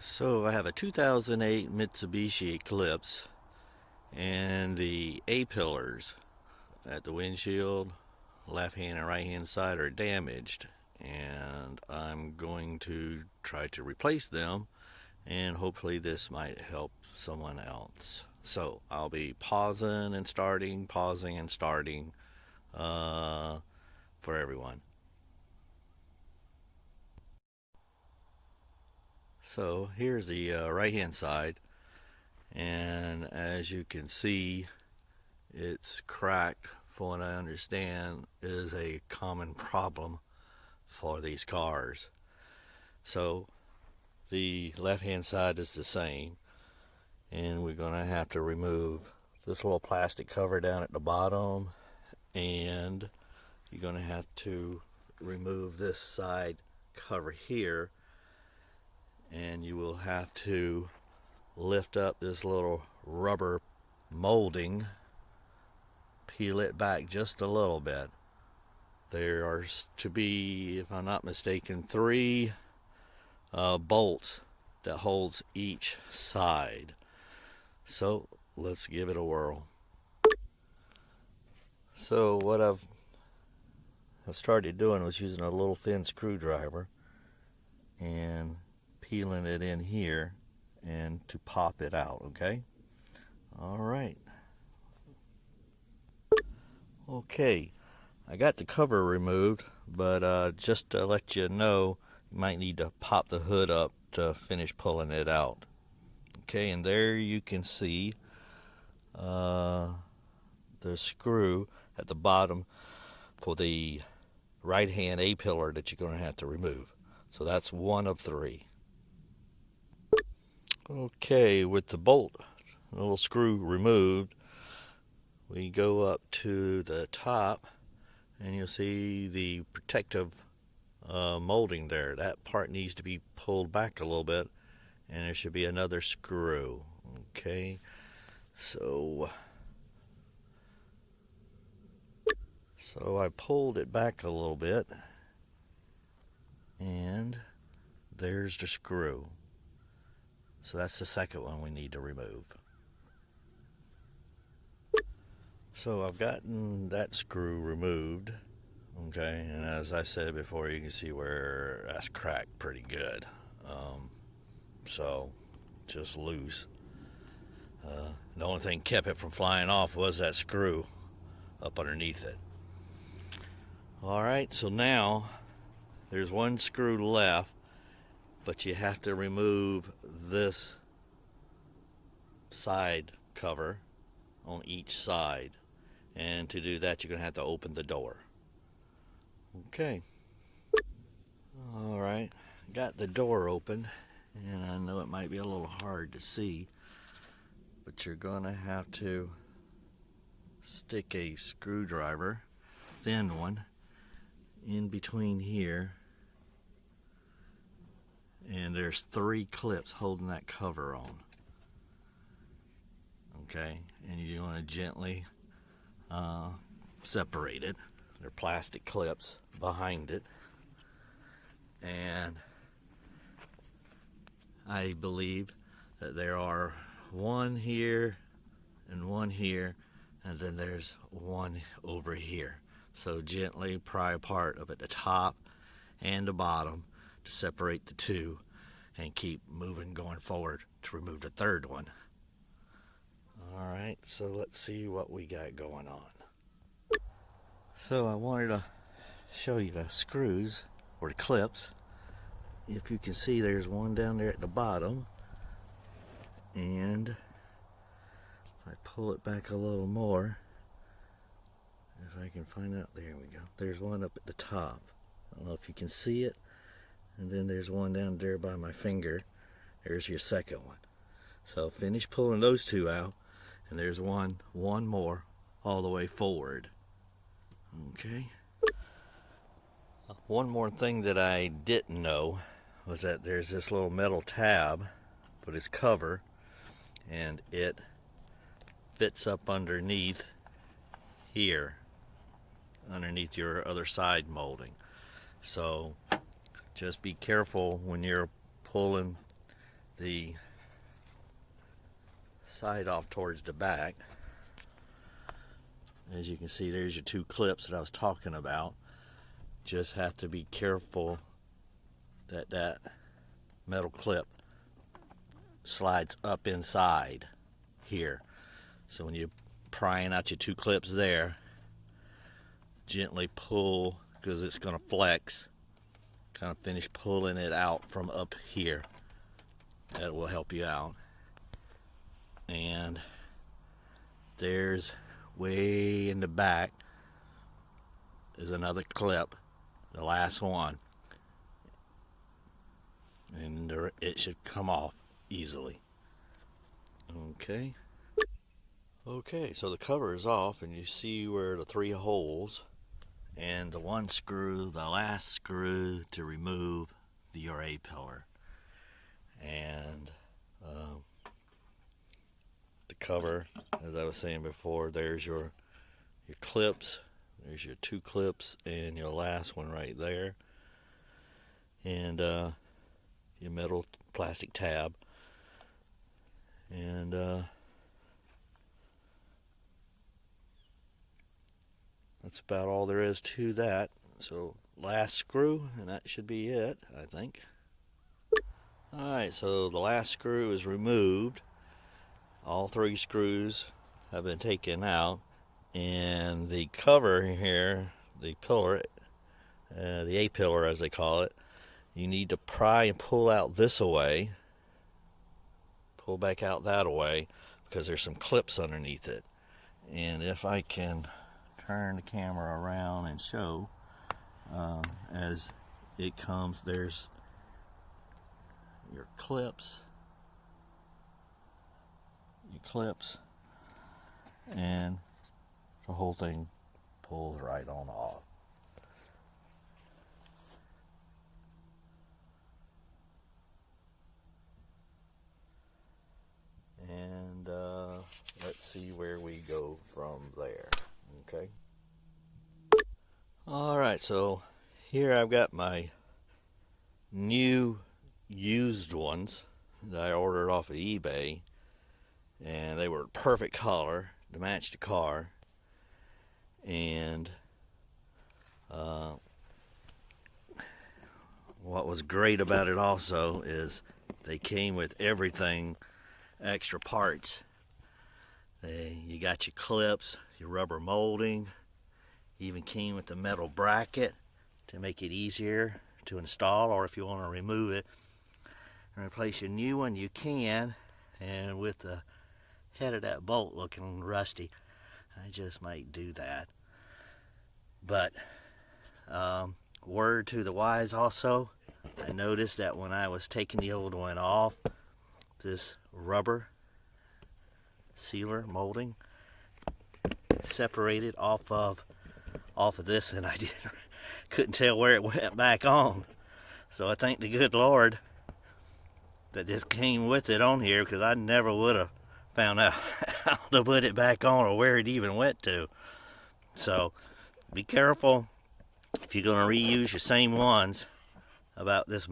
So I have a 2008 Mitsubishi Eclipse, and the A-pillars at the windshield, left hand and right hand side, are damaged, and I'm going to try to replace them, and hopefully this might help someone else. So I'll be pausing and starting uh, for everyone. So here's the right hand side, and as you can see, it's cracked. For what I understand, is a common problem for these cars. So the left hand side is the same, and we're going to have to remove this little plastic cover down at the bottom, and you're going to have to remove this side cover here, and you will have to lift up this little rubber molding, peel it back just a little bit. There are to be, if I'm not mistaken, three bolts that holds each side. So let's give it a whirl. So what I've started doing was using a little thin screwdriver and peeling it in here and to pop it out. Okay. All right. Okay. I got the cover removed, but just to let you know, you might need to pop the hood up to finish pulling it out. Okay, and there you can see the screw at the bottom for the right hand A-pillar that you're going to have to remove. So that's one of three. Okay, with the bolt, little screw removed, we go up to the top, and you'll see the protective molding there. That part needs to be pulled back a little bit, and there should be another screw. Okay, so I pulled it back a little bit, and there's the screw. So that's the second one we need to remove. So I've gotten that screw removed. Okay, and as I said before, you can see where that's cracked pretty good. So just loose. The only thing kept it from flying off was that screw up underneath it. All right, so now there's one screw left, but you have to remove this side cover on each side, and to do that you're going to have to open the door. Okay. All right, got the door open, and I know it might be a little hard to see, but you're going to have to stick a screwdriver, thin one, in between here, and there's three clips holding that cover on. Okay, and you want to gently separate it. They're plastic clips behind it, and I believe that there are one here and one here, and then there's one over here. So gently pry apart up at the top and the bottom to separate the two, and keep moving going forward to remove the third one. All right, so let's see what we got going on. So I wanted to show you the screws, or the clips. If you can see, there's one down there at the bottom, and if I pull it back a little more, if I can find out, there we go, there's one up at the top. I don't know if you can see it, and then there's one down there by my finger. There's your second one. So finish pulling those two out, and there's one more all the way forward. Okay. One more thing that I didn't know was that there's this little metal tab for this cover, and it fits up underneath here, underneath your other side molding. So just be careful when you're pulling the side off towards the back. As you can see, there's your two clips that I was talking about. Just have to be careful that that metal clip slides up inside here. So when you're prying out your two clips there, gently pull, because it's going to flex. Kind of finish pulling it out from up here. That will help you out. And there's way in the back is another clip, the last one, and it should come off easily. Okay, so the cover is off, and you see where the three holes and the one screw, the last screw to remove your A-pillar. And the cover, as I was saying before, there's your clips. There's your two clips and your last one right there. And your metal plastic tab. And that's about all there is to that. So last screw, and that should be it, I think. Alright, so the last screw is removed. All three screws have been taken out. And the cover here, the pillar, the A-pillar as they call it, you need to pry and pull out this away. Pull back out that away, because there's some clips underneath it. And if I can turn the camera around and show, as it comes, there's your clips, and the whole thing pulls right on off. And let's see where we go from there. Okay. Alright, so here I've got my new used ones that I ordered off of eBay, and they were perfect color to match the car. And what was great about it also is they came with everything, extra parts. You got your clips, your rubber molding, even came with the metal bracket to make it easier to install, or if you want to remove it and replace your new one, you can. And with the head of that bolt looking rusty, I just might do that. But word to the wise also, I noticed that when I was taking the old one off, this rubber sealer molding separated off of this, and I couldn't tell where it went back on. So I thank the good Lord that this came with it on here, because I never would have found out how to put it back on or where it even went to. So be careful if you're going to reuse your same ones about this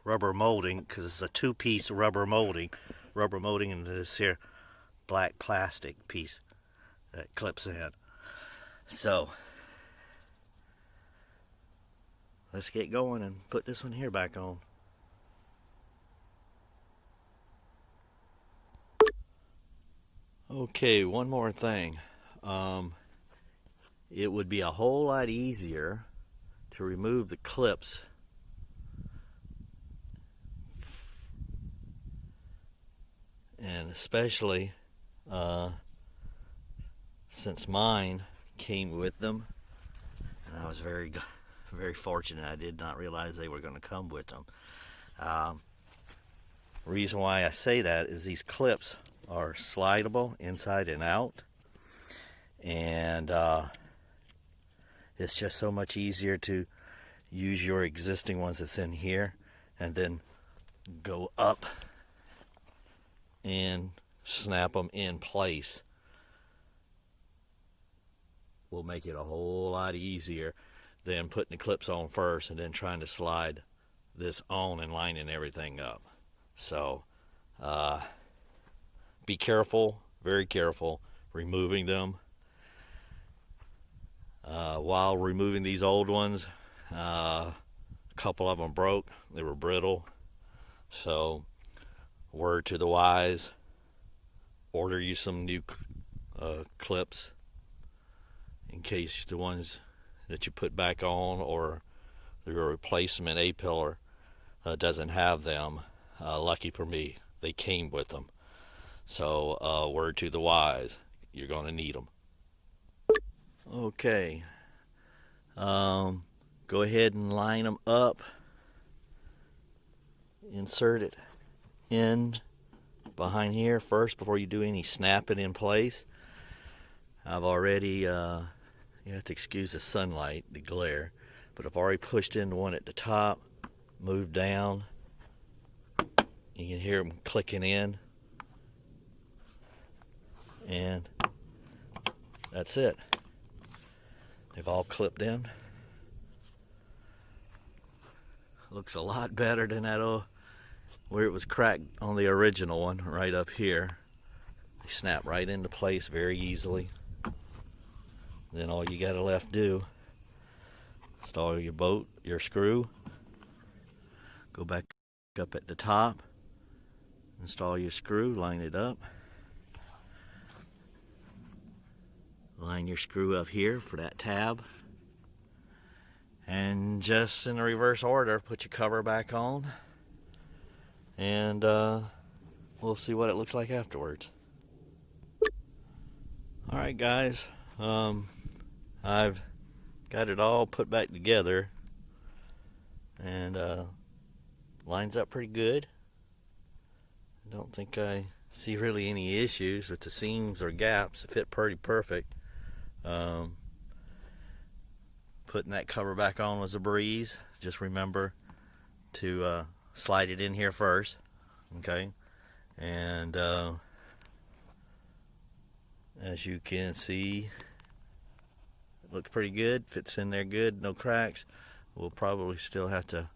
rubber molding, because it's a two-piece rubber molding into this here black plastic piece that clips in. So let's get going and put this one here back on. Okay, one more thing. It would be a whole lot easier to remove the clips and especially since mine came with them, and I was very fortunate. I did not realize they were going to come with them. Reason why I say that is these clips are slidable inside and out, and it's just so much easier to use your existing ones that's in here and then go up and snap them in place. Will make it a whole lot easier than putting the clips on first and then trying to slide this on and lining everything up. So Be careful, very careful, removing them. While removing these old ones, a couple of them broke. They were brittle. So, word to the wise, order you some new clips in case the ones that you put back on or the replacement A-pillar doesn't have them. Lucky for me, they came with them. So, word to the wise, you're going to need them. Okay, go ahead and line them up. Insert it in behind here first before you do any snapping in place. I've already, you have to excuse the sunlight, the glare, but I've already pushed in the one at the top, moved down. You can hear them clicking in. And that's it. They've all clipped in. Looks a lot better than that where it was cracked on the original one right up here. They snap right into place very easily. Then all you gotta left do, install your screw, go back up at the top, install your screw, line it up. Line your screw up here for that tab. And just in the reverse order, put your cover back on. And we'll see what it looks like afterwards. Alright guys, I've got it all put back together. And lines up pretty good. I don't think I see really any issues with the seams or gaps. It fit pretty perfect. Putting that cover back on was a breeze. Just remember to slide it in here first, okay? And as you can see, it looks pretty good, fits in there good, no cracks. We'll probably still have to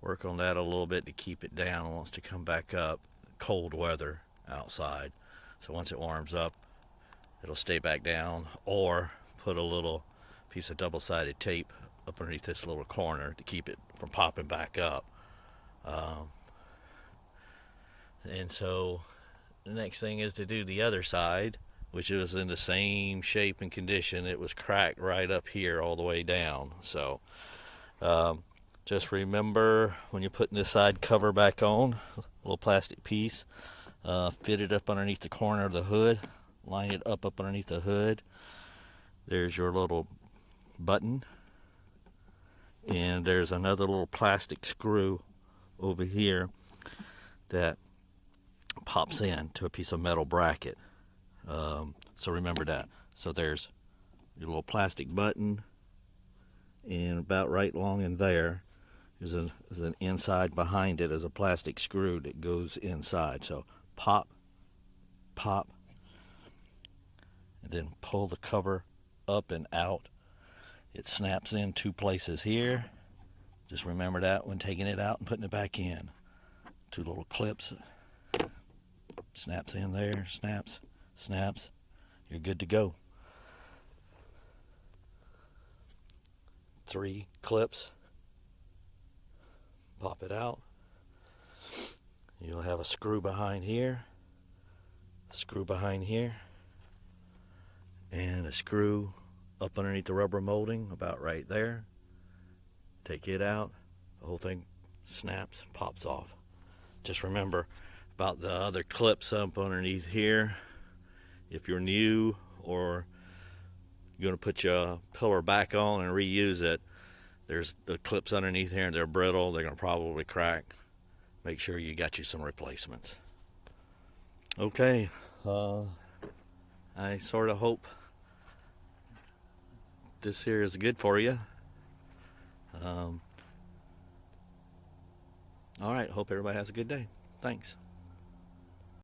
work on that a little bit to keep it down. It wants to come back up. Cold weather outside, so once it warms up, it'll stay back down, or put a little piece of double-sided tape up underneath this little corner to keep it from popping back up. And so the next thing is to do the other side, which was in the same shape and condition. It was cracked right up here all the way down. So just remember when you're putting this side cover back on, a little plastic piece, fit it up underneath the corner of the hood, line it up underneath the hood. There's your little button, and there's another little plastic screw over here that pops in to a piece of metal bracket. So remember that. So there's your little plastic button, and about right along in there is an inside behind it is a plastic screw that goes inside. So pop, pop, and then pull the cover up and out. It snaps in two places here. Just remember that when taking it out and putting it back in. Two little clips. Snaps in there, snaps, snaps. You're good to go. 3 clips. Pop it out. You'll have a screw behind here, a screw behind here, and a screw up underneath the rubber molding about right there. Take it out, the whole thing snaps, pops off. Just remember about the other clips up underneath here. If you're new or you're going to put your pillar back on and reuse it, there's the clips underneath here and they're brittle, they're going to probably crack. Make sure you got you some replacements. Okay, I sort of hope this here is good for you. All right, hope everybody has a good day. Thanks.